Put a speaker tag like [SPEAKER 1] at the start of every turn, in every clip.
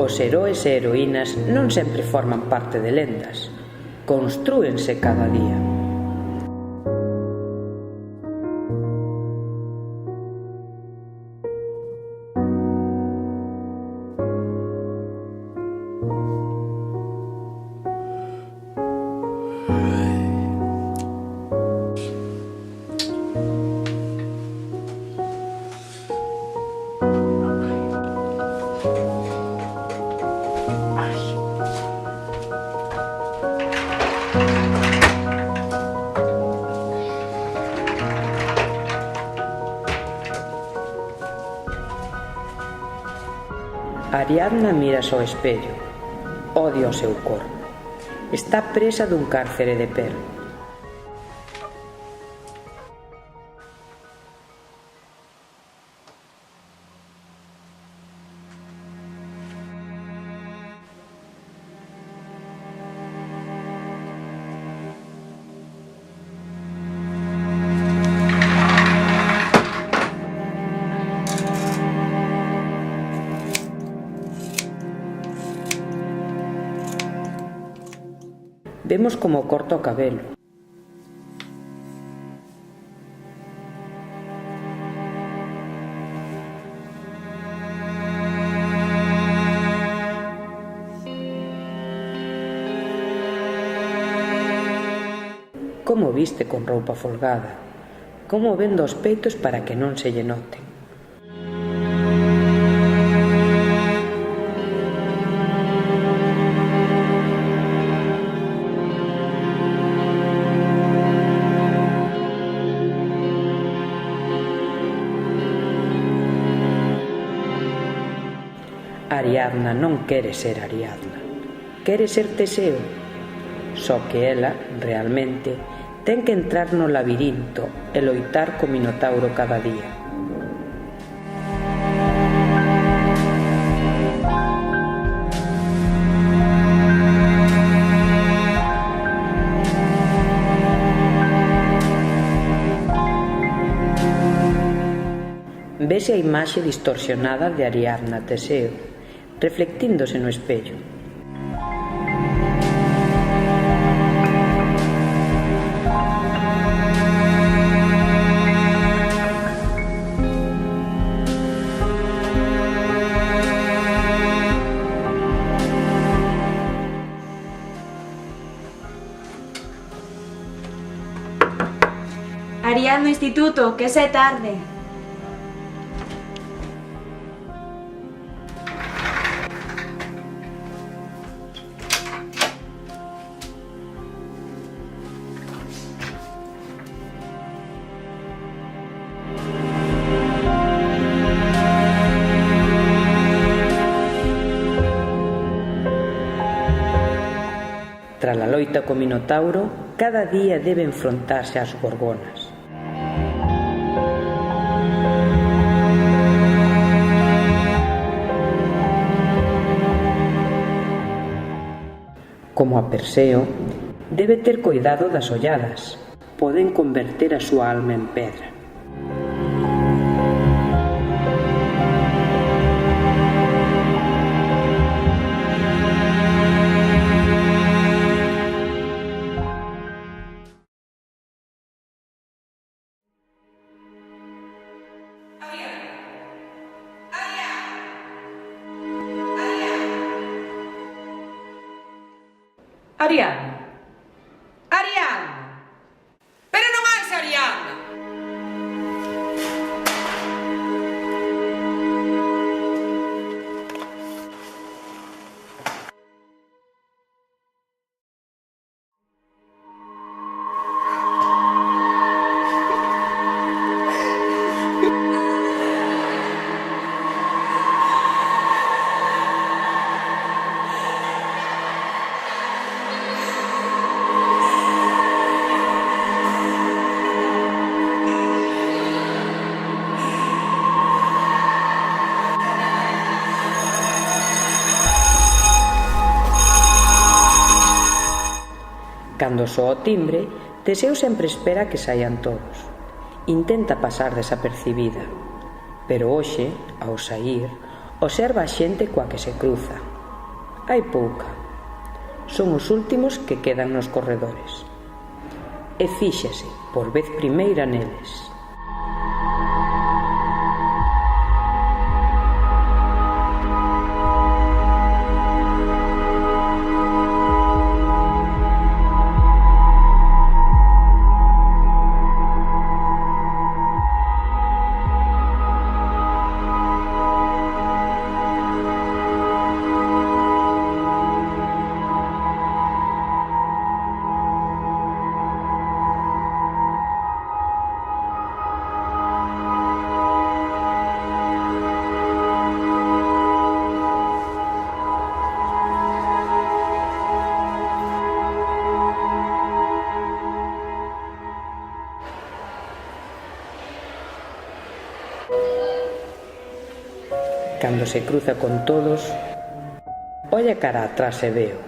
[SPEAKER 1] Os heroes e heroínas non sempre forman parte de lendas, constrúense cada día. Ariadna mírase ao espello, odia o seu corpo. Está presa dun cárcere de pel. Vemos como corta o cabelo. Como viste con roupa folgada. Como vende os peitos para que non se lle noten. Ariadna non quere ser Ariadna, quere ser Teseo. Só que ela, realmente, ten que entrar no labirinto e loitar co Minotauro cada día. Vese a imaxe distorsionada de Ariadna Teseo, reflectíndose no espello.
[SPEAKER 2] Ariadna Instituto, que se tarde.
[SPEAKER 1] Tras a loita co Minotauro, cada día debe enfrontarse ás gorgonas. Como a Perseo, debe ter cuidado das olladas, poden converter a súa alma en pedra.
[SPEAKER 3] Ariadna! Ariadna! Pero non hai Ariadna!
[SPEAKER 1] Cando soa o timbre, Teseo sempre espera que saian todos. Intenta pasar desapercibida, pero hoxe, ao saír, observa a xente coa que se cruza. hai pouca. Son os últimos que quedan nos corredores. E fíxese, por vez primeira neles. Cando se cruza con todos, olla cara atrás e veo.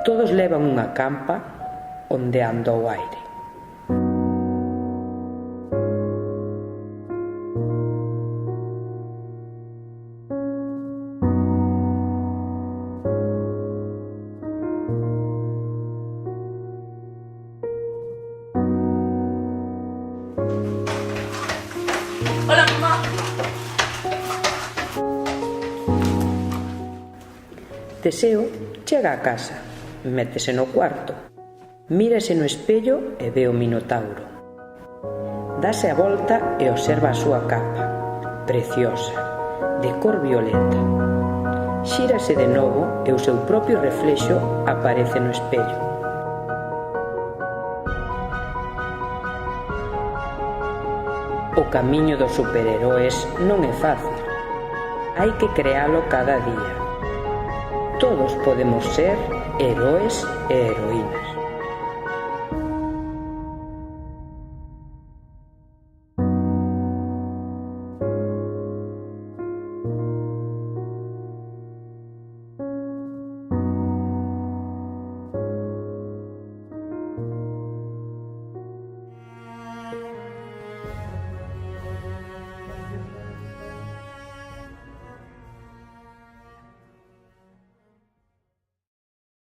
[SPEAKER 1] Todos levan unha campa ondeando ao aire.
[SPEAKER 2] Hola, mamá.
[SPEAKER 1] Teseo chega a casa, métese no cuarto, mírase no espello e ve o Minotauro. Dase a volta e observa a súa capa, preciosa, de cor violeta. Xírase de novo e o seu propio reflexo aparece no espello. O camiño dos superheroes non é fácil. Hai que crealo cada día. Todos podemos ser heroes e heroínas.